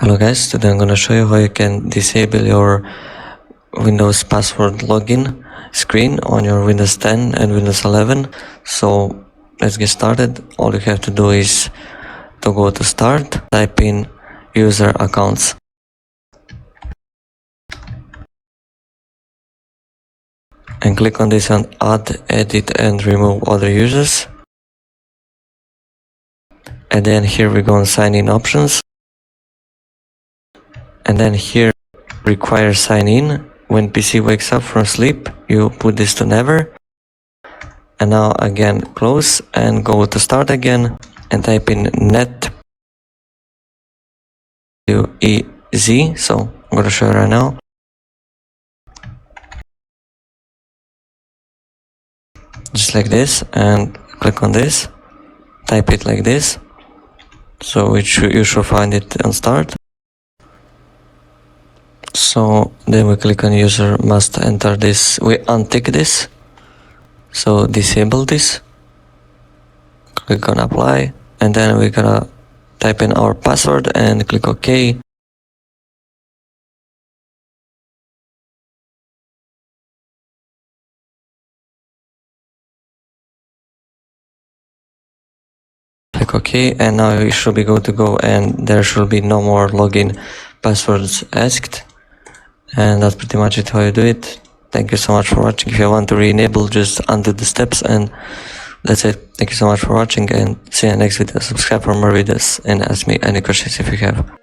Hello guys, today I'm gonna show you how you can disable your Windows password login screen on your Windows 10 and Windows 11. So let's get started. All you have to do is to go to start, type in user accounts, and click on this one, add, edit and remove other users. And then here we go on sign in options. And then here require sign in. When PC wakes up from sleep, you put this to never. And now again close and go to start again and type in net UEZ. So I'm gonna show you right now. Just like this, and click on this, type it like this. So you should find it on start. So then we click on user must enter this, we untick this, so disable this, click on apply, and then we're gonna type in our password and click OK. Click OK, and now you should be good to go, and there should be no more login passwords asked. And that's pretty much it how you do it. Thank you so much for watching. If you want to re-enable, just undo the steps, and that's it. Thank you so much for watching, and see you in the next video. Subscribe for more videos and ask me any questions if you have.